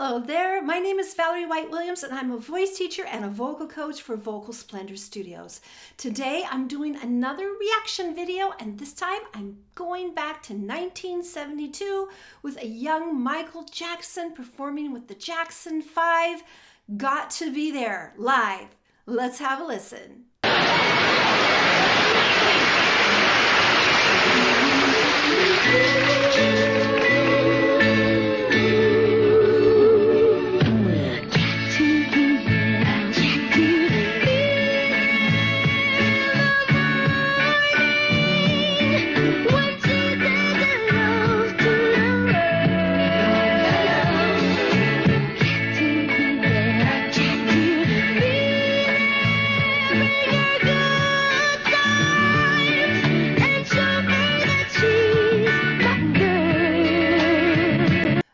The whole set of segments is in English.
Hello there, my name is Valerie White Williams and I'm a voice teacher and a vocal coach for Vocal Splendor Studios. Today I'm doing another reaction video and this time I'm going back to 1972 with a young Michael Jackson performing with the Jackson 5. Got to be there, live. Let's have a listen.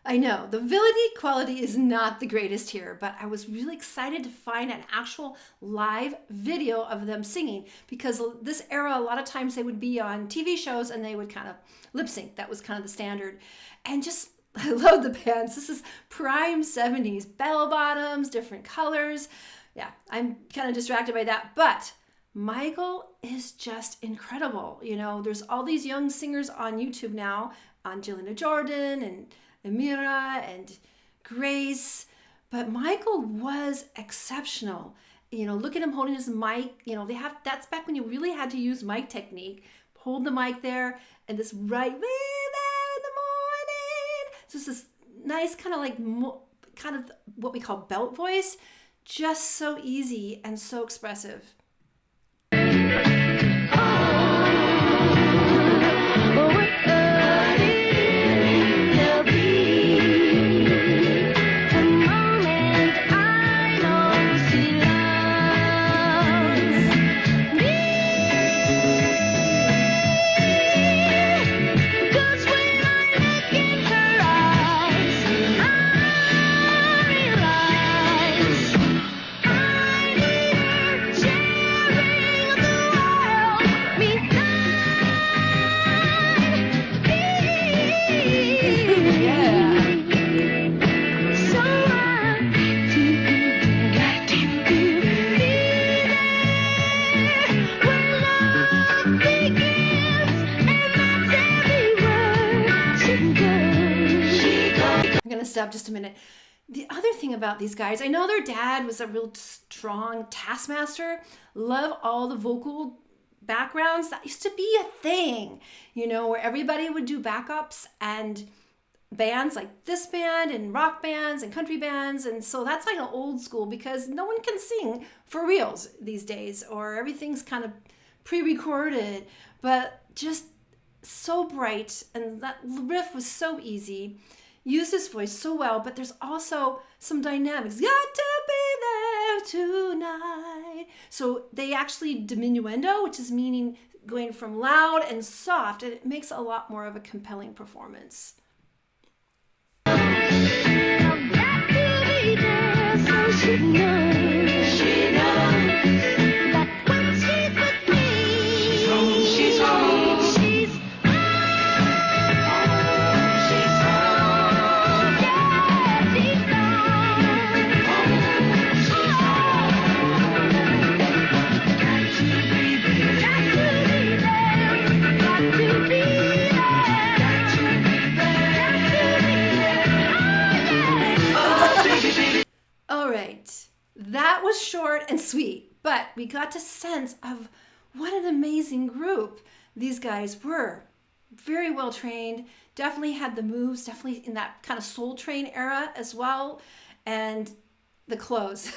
I know, the video quality is not the greatest here, but I was really excited to find an actual live video of them singing because this era, a lot of times they would be on TV shows and they would kind of lip sync. That was kind of the standard. And just, I love the bands. This is prime 70s, bell bottoms, different colors. Yeah, I'm kind of distracted by that, but Michael is just incredible. You know, there's all these young singers on YouTube now, Angelina Jordan and Amira and Grace, but Michael was exceptional. You know, look at him holding his mic. You know, that's back when you really had to use mic technique. Hold the mic there and this right way there in the morning. So it's this nice kind of like kind of what we call belt voice, just so easy and so expressive. Stop just a minute. The other thing about these guys, I know their dad was a real strong taskmaster. Love all the vocal backgrounds. That used to be a thing, you know, where everybody would do backups and bands like this band and rock bands and country bands. And so that's like an old school because no one can sing for reals these days, or everything's kind of pre-recorded, but just so bright. And that riff was so easy. Used his voice so well, but there's also some dynamics. Got to be there tonight. So they actually diminuendo, which is meaning going from loud and soft, and it makes a lot more of a compelling performance. That was short and sweet, but we got to sense of what an amazing group these guys were. Very well trained, definitely had the moves, definitely in that kind of Soul Train era as well, and the clothes.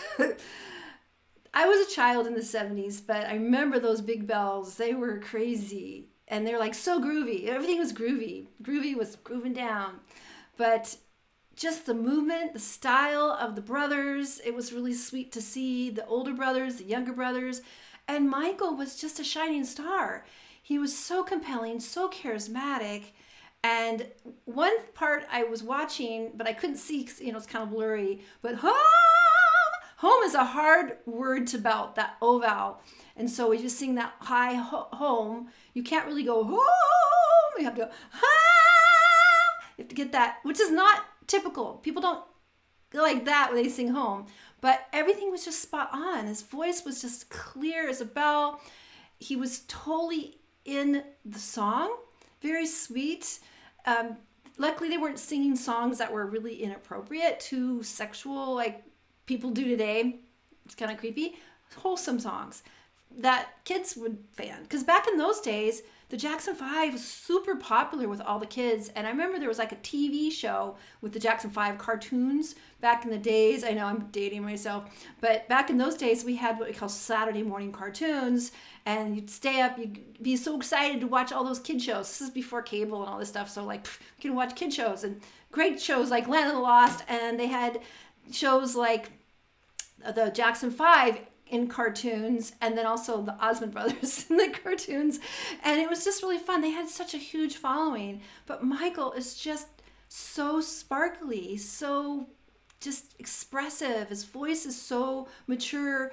I was a child in the 70s, but I remember those big bells. They were crazy, and they're like so groovy. Everything was groovy. Groovy was grooving down, but just the movement, the style of the brothers, it was really sweet to see the older brothers, the younger brothers, and Michael was just a shining star. He was so compelling, so charismatic, and one part I was watching, but I couldn't see because, you know, it's kind of blurry, but home is a hard word to belt, that O vowel, and so we just sing that high home. You can't really go home, you have to go home. You have to get that, which is not typical. People don't like that when they sing home. But everything was just spot on. His voice was just clear as a bell. He was totally in the song, very sweet. Luckily, they weren't singing songs that were really inappropriate, too sexual, like people do today. It's kind of creepy. Wholesome songs that kids would fan. Because back in those days, the Jackson 5 was super popular with all the kids. And I remember there was like a TV show with the Jackson 5 cartoons back in the days. I know I'm dating myself. But back in those days, we had what we call Saturday morning cartoons. And you'd stay up, you'd be so excited to watch all those kid shows. This is before cable and all this stuff. So like, you can watch kid shows and great shows like Land of the Lost. And they had shows like the Jackson 5 in cartoons, and then also the Osmond brothers in the cartoons, and it was just really fun. They had such a huge following, but Michael is just so sparkly, so just expressive. His voice is so mature.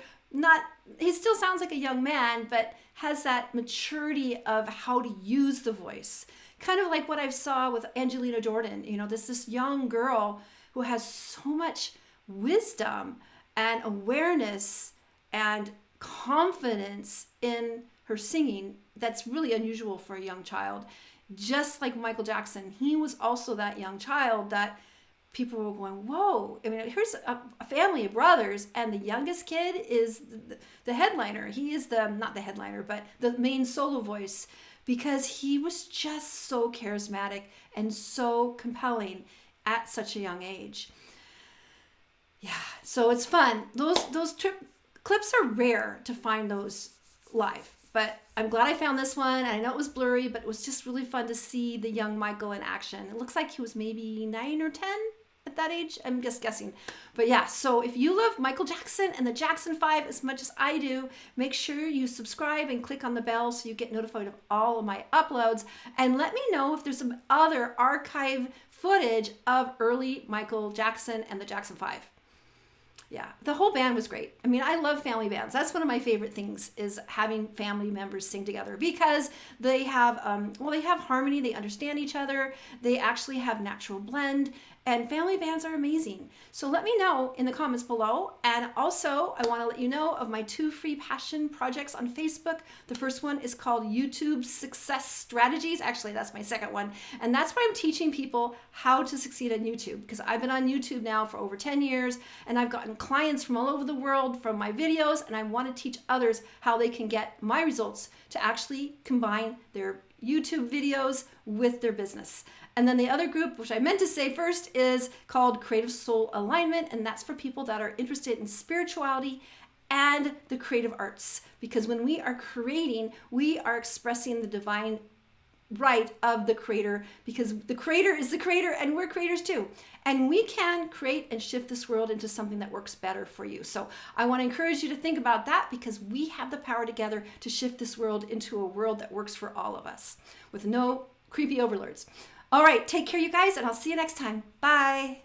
He still sounds like a young man, but has that maturity of how to use the voice, kind of like what I saw with Angelina Jordan. This young girl who has so much wisdom and awareness and confidence in her singing that's really unusual for a young child. Just like Michael Jackson, he was also that young child that people were going, whoa. I mean, here's a family of brothers, and the youngest kid is the headliner. He is not the headliner, but the main solo voice, because he was just so charismatic and so compelling at such a young age. Yeah, so it's fun. Those clips are rare to find those live, but I'm glad I found this one. And I know it was blurry, but it was just really fun to see the young Michael in action. It looks like he was maybe 9 or 10 at that age. I'm just guessing. But yeah, so if you love Michael Jackson and the Jackson 5 as much as I do, make sure you subscribe and click on the bell so you get notified of all of my uploads. And let me know if there's some other archive footage of early Michael Jackson and the Jackson 5. Yeah, the whole band was great. I mean, I love family bands. That's one of my favorite things, is having family members sing together, because they have harmony. They understand each other. They actually have natural blend, and family bands are amazing. So let me know in the comments below. And also, I want to let you know of my 2 free passion projects on Facebook. The first one is called YouTube Success Strategies. Actually, that's my second one. And that's why I'm teaching people how to succeed on YouTube, because I've been on YouTube now for over 10 years, and I've gotten clients from all over the world from my videos, and I want to teach others how they can get my results to actually combine their YouTube videos with their business. And then the other group, which I meant to say first, is called Creative Soul Alignment, and that's for people that are interested in spirituality and the creative arts, because when we are creating, we are expressing the divine right of the creator, because the creator is the creator and we're creators too. And we can create and shift this world into something that works better for you. So I want to encourage you to think about that, because we have the power together to shift this world into a world that works for all of us with no creepy overlords. All right, take care, you guys, and I'll see you next time. Bye.